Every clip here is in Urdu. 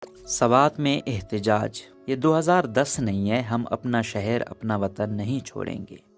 سوات میں احتجاج، یہ 2010 نہیں ہے، ہم اپنا شہر اپنا وطن نہیں چھوڑیں گے۔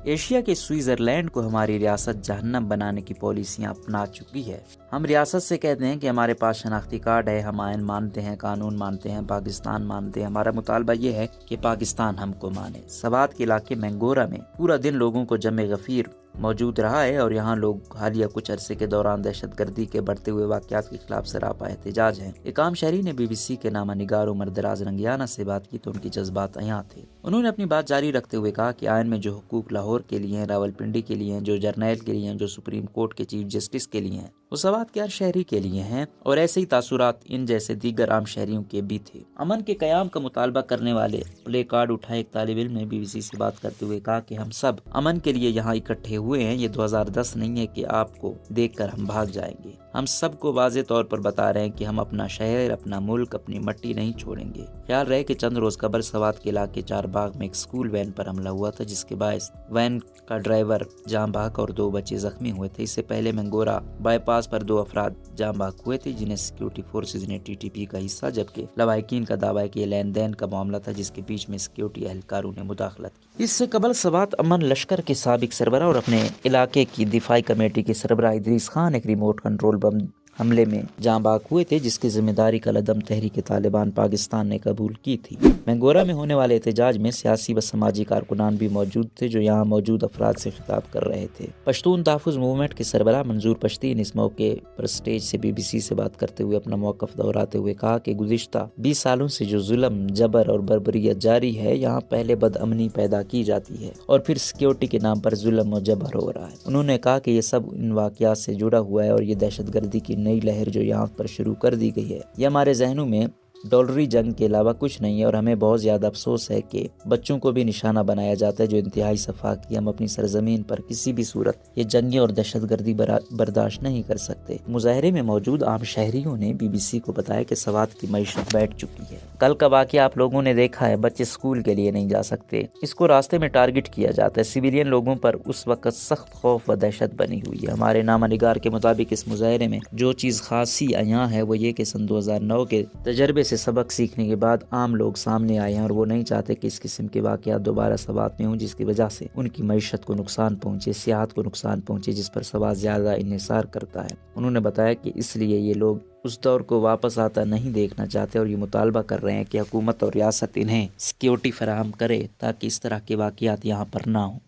ایشیا کے سوئٹزرلینڈ کو ہماری ریاست جہنم بنانے کی پالیسیاں اپنا چکی ہے۔ ہم ریاست سے کہتے ہیں کہ ہمارے پاس شناختی کارڈ ہے، ہم آئین مانتے ہیں، قانون مانتے ہیں، پاکستان مانتے ہیں، ہمارا مطالبہ یہ ہے کہ پاکستان ہم کو مانے۔ سوات کے علاقے مینگورہ میں پورا دن لوگوں کو جمع غفیر موجود رہا ہے اور یہاں لوگ حالیہ کچھ عرصے کے دوران دہشت گردی کے بڑھتے ہوئے واقعات کے خلاف سراپا احتجاج ہیں۔ ایک عام شہری نے BBC کے نامہ نگار عمر دراز رنگیانہ سے بات کی تو ان کے جذبات عیاں تھے۔ انہوں نے اپنی بات جاری رکھتے ہوئے کہا کہ آئین میں جو حقوق لاہور کے لیے ہیں، راولپنڈی کے لیے ہیں، جو جرنیل کے لیے ہیں، جو سپریم کورٹ کے چیف جسٹس کے لیے ہیں، وہ سوات کے ہر شہری کے لیے ہیں، اور ایسے ہی تاثرات ان جیسے دیگر عام شہریوں کے بھی تھے۔ امن کے قیام کا مطالبہ کرنے والے پلے کارڈ اٹھائے ایک طالب علم نے BBC سے بات کرتے ہوئے کہا کہ ہم سب امن کے لیے یہاں اکٹھے ہوئے ہیں، یہ 2010 نہیں ہے کہ آپ کو دیکھ کر ہم بھاگ جائیں گے۔ ہم سب کو واضح طور پر بتا رہے ہیں کہ ہم اپنا شہر، اپنا ملک، اپنی مٹی نہیں چھوڑیں گے۔ خیال رہے کہ چند روز قبل سوات کے علاقے چار باغ میں ایک سکول وین پر حملہ ہوا تھا، جس کے باعث وین کا ڈرائیور جاں بحق اور 2 بچے زخمی ہوئے تھے۔ اس سے پہلے مینگورہ بائی پاس پر 2 افراد جاں بحق ہوئے تھے، جنہیں سیکیورٹی فورسز نے TTP کا حصہ، جبکہ لواحقین کا دعویٰ ہے کہ یہ لین دین کا معاملہ تھا جس کے بیچ میں سیکیورٹی اہلکاروں نے مداخلت کی۔ اس سے قبل سوات امن لشکر کے سابق سربراہ اور اپنے علاقے کی دفاعی کمیٹی کے سربراہ ادریس خان ایک ریموٹ کنٹرول بم حملے میں جاں بحق ہوئے تھے، جس کی ذمہ داری کالعدم تحریک طالبان پاکستان نے قبول کی تھی۔ مینگورہ میں ہونے والے احتجاج میں سیاسی و سماجی کارکنان بھی موجود تھے جو یہاں موجود افراد سے خطاب کر رہے تھے۔ پشتون تحفظ موومنٹ کے سربراہ منظور پشتین اس موقع پر سٹیج سے BBC سے بات کرتے ہوئے اپنا موقف دہراتے ہوئے کہا کہ گزشتہ 20 سالوں سے جو ظلم، جبر اور بربریت جاری ہے، یہاں پہلے بدامنی پیدا کی جاتی ہے اور پھر سیکیورٹی کے نام پر ظلم و جبر ہو رہا ہے۔ انہوں نے کہا کہ یہ سب ان واقعات سے جڑا ہوا ہے اور یہ دہشت گردی کی نئی لہر جو یہاں پر شروع کر دی گئی ہے، یہ ہمارے ذہنوں میں ڈالری جنگ کے علاوہ کچھ نہیں ہے، اور ہمیں بہت زیادہ افسوس ہے کہ بچوں کو بھی نشانہ بنایا جاتا ہے جو انتہائی صفاقی۔ ہم اپنی سرزمین پر کسی بھی صورت یہ جنگیں اور دہشت گردی برداشت نہیں کر سکتے۔ مظاہرے میں موجود عام شہریوں نے BBC کو بتایا کہ سوات کی معیشت بیٹھ چکی ہے۔ کل کا واقعہ آپ لوگوں نے دیکھا ہے، بچے اسکول کے لیے نہیں جا سکتے، اس کو راستے میں ٹارگٹ کیا جاتا ہے۔ سویلین لوگوں پر اس وقت سخت خوف و دہشت بنی ہوئی ہے۔ ہمارے نامہ نگار کے مطابق اس مظاہرے میں جو چیز خاصی عیاں ہے وہ یہ کہ سن 2009 کے تجربے سے سبق سیکھنے کے بعد عام لوگ سامنے آئے ہیں اور وہ نہیں چاہتے کہ اس قسم کے واقعات دوبارہ سوات میں ہوں، جس کی وجہ سے ان کی معیشت کو نقصان پہنچے، سیاحت کو نقصان پہنچے، جس پر سوات زیادہ انحصار کرتا ہے۔ انہوں نے بتایا کہ اس لیے یہ لوگ اس دور کو واپس آتا نہیں دیکھنا چاہتے اور یہ مطالبہ کر رہے ہیں کہ حکومت اور ریاست انہیں سیکیورٹی فراہم کرے تاکہ اس طرح کے واقعات یہاں پر نہ ہوں۔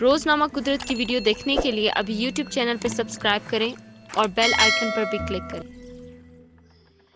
روزنامہ قدرت کی ویڈیو دیکھنے کے لیے ابھی YouTube چینل پر سبسکرائب کریں اور بیل آئیکن پر بھی کلک کریں۔